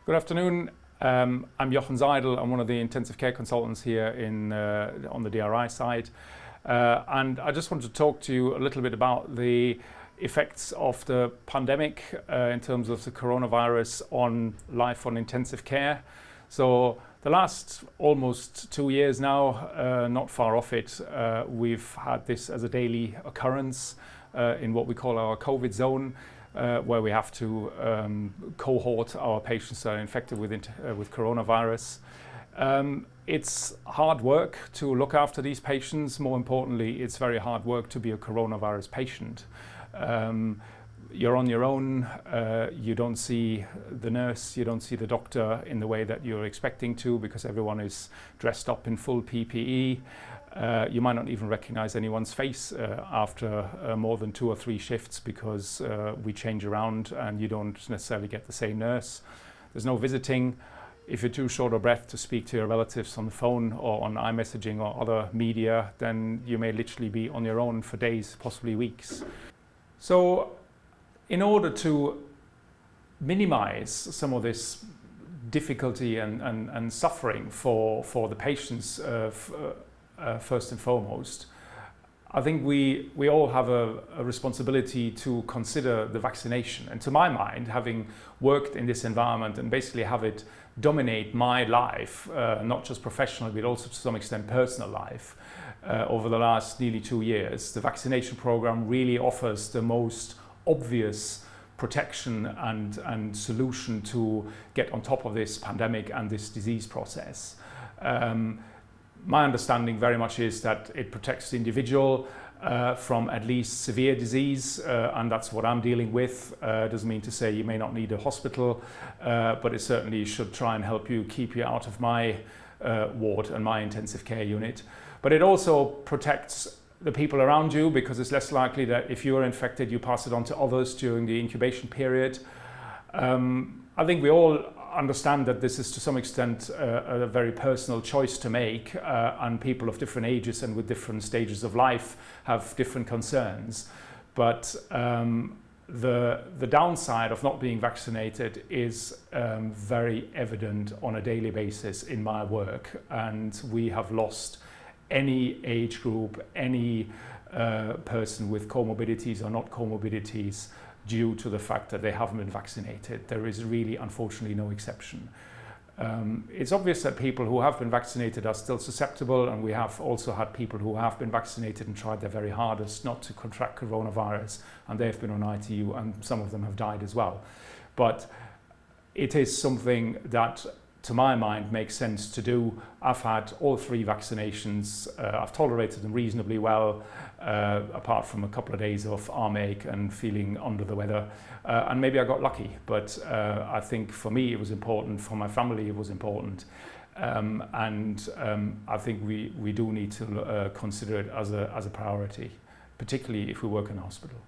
Good afternoon. I'm Jochen Seidel. I'm one of the intensive care consultants here on the DRI side. And I just wanted to talk to you a little bit about the effects of the pandemic in terms of the coronavirus on life on intensive care. So the last almost 2 years now, not far off it, we've had this as a daily occurrence in what we call our COVID zone, where we have to cohort our patients that are infected with coronavirus. It's hard work to look after these patients. More importantly, it's very hard work to be a coronavirus patient. You're on your own, you don't see the nurse, you don't see the doctor in the way that you're expecting to, because everyone is dressed up in full PPE. You might not even recognize anyone's face after more than 2 or 3 shifts, because we change around and you don't necessarily get the same nurse. There's no visiting. If you're too short of breath to speak to your relatives on the phone or on iMessaging or other media, then you may literally be on your own for days, possibly weeks. So in order to minimize some of this difficulty and suffering for the patients, first and foremost, I think we all have a responsibility to consider the vaccination. And to my mind, having worked in this environment and basically have it dominate my life, not just professionally, but also to some extent personal life, over the last nearly 2 years, the vaccination program really offers the most obvious protection and solution to get on top of this pandemic and this disease process. My understanding very much is that it protects the individual from at least severe disease, and that's what I'm dealing with. Doesn't mean to say you may not need a hospital, but it certainly should try and help you, keep you out of my ward and my intensive care unit. But it also protects the people around you, because it's less likely that if you are infected, you pass it on to others during the incubation period. I think we all understand that this is to some extent a very personal choice to make, and people of different ages and with different stages of life have different concerns. But the downside of not being vaccinated is very evident on a daily basis in my work, and we have lost any age group, any person with comorbidities or not comorbidities, due to the fact that they haven't been vaccinated. There is really, unfortunately, no exception. It's obvious that people who have been vaccinated are still susceptible, and we have also had people who have been vaccinated and tried their very hardest not to contract coronavirus, and they've been on ITU, and some of them have died as well. But it is something that, to my mind, makes sense to do. I've had all 3 vaccinations. I've tolerated them reasonably well, apart from a couple of days of arm ache and feeling under the weather. And maybe I got lucky, but I think for me it was important, for my family it was important. I think we do need to consider it as a priority, particularly if we work in a hospital.